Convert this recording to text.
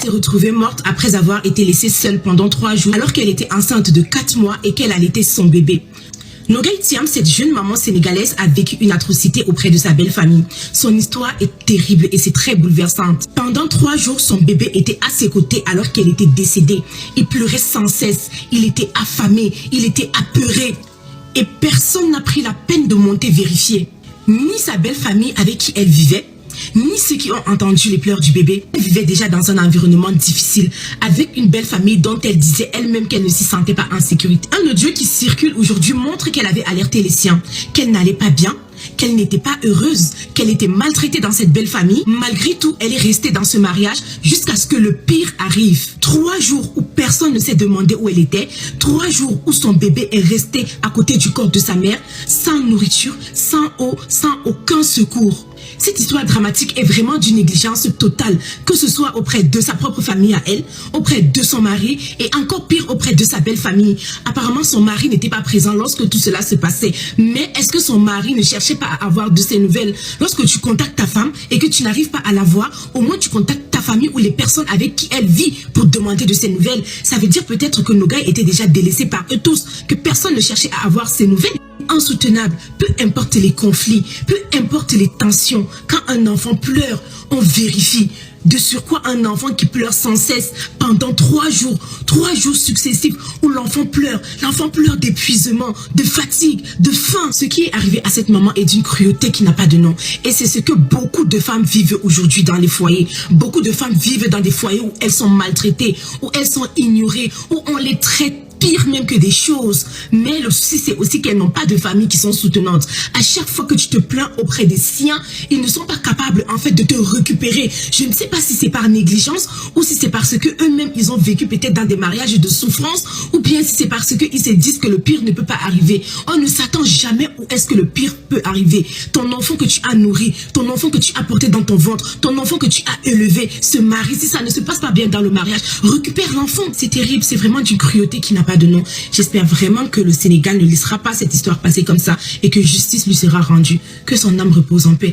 s'est retrouvée morte après avoir été laissée seule pendant 3 jours alors qu'elle était enceinte de 4 mois et qu'elle allaitait son bébé. Nogay Thiam, cette jeune maman sénégalaise, a vécu une atrocité auprès de sa belle famille. Son histoire est terrible et c'est très bouleversante. Pendant 3 jours, son bébé était à ses côtés alors qu'elle était décédée. Il pleurait sans cesse, il était affamé, il était apeuré. Et personne n'a pris la peine de monter vérifier. Ni sa belle famille avec qui elle vivait, ni ceux qui ont entendu les pleurs du bébé. Elle vivait déjà dans un environnement difficile, avec une belle famille dont elle disait elle-même qu'elle ne s'y sentait pas en sécurité. Un audio qui circule aujourd'hui montre qu'elle avait alerté les siens, qu'elle n'allait pas bien, qu'elle n'était pas heureuse, qu'elle était maltraitée dans cette belle famille. Malgré tout, elle est restée dans ce mariage jusqu'à ce que le pire arrive. 3 jours où personne ne s'est demandé où elle était, 3 jours où son bébé est resté à côté du corps de sa mère, sans nourriture, sans eau, sans aucun secours. Cette histoire dramatique est vraiment d'une négligence totale, que ce soit auprès de sa propre famille à elle, auprès de son mari et encore pire auprès de sa belle famille. Apparemment, son mari n'était pas présent lorsque tout cela se passait. Mais est-ce que son mari ne cherchait pas à avoir de ses nouvelles? Lorsque tu contactes ta femme et que tu n'arrives pas à la voir, au moins tu contactes ta famille ou les personnes avec qui elle vit pour demander de ses nouvelles. Ça veut dire peut-être que Nogay était déjà délaissé par eux tous, que personne ne cherchait à avoir ses nouvelles. Insoutenable, peu importe les conflits, peu importe les tensions, quand un enfant pleure, on vérifie. De surcroît, un enfant qui pleure sans cesse pendant 3 jours successifs où l'enfant pleure d'épuisement, de fatigue, de faim. Ce qui est arrivé à cette maman est d'une cruauté qui n'a pas de nom. Et c'est ce que beaucoup de femmes vivent aujourd'hui dans les foyers. Beaucoup de femmes vivent dans des foyers où elles sont maltraitées, où elles sont ignorées, où on les traite pire même que des choses. Mais le souci, c'est aussi qu'elles n'ont pas de famille qui sont soutenantes. À chaque fois que tu te plains auprès des siens, ils ne sont pas capables en fait de te récupérer. Je ne sais pas si c'est par négligence ou si c'est parce que eux-mêmes ils ont vécu peut-être dans des mariages de souffrance, ou bien si c'est parce qu'ils se disent que le pire ne peut pas arriver. On ne s'attend jamais où est-ce que le pire peut arriver. Ton enfant que tu as nourri, ton enfant que tu as porté dans ton ventre, ton enfant que tu as élevé, se marie, si ça ne se passe pas bien dans le mariage, récupère l'enfant. C'est terrible, c'est vraiment d'une cruauté qui n'a pas de nom. J'espère vraiment que le Sénégal ne laissera pas cette histoire passer comme ça et que justice lui sera rendue. Que son âme repose en paix.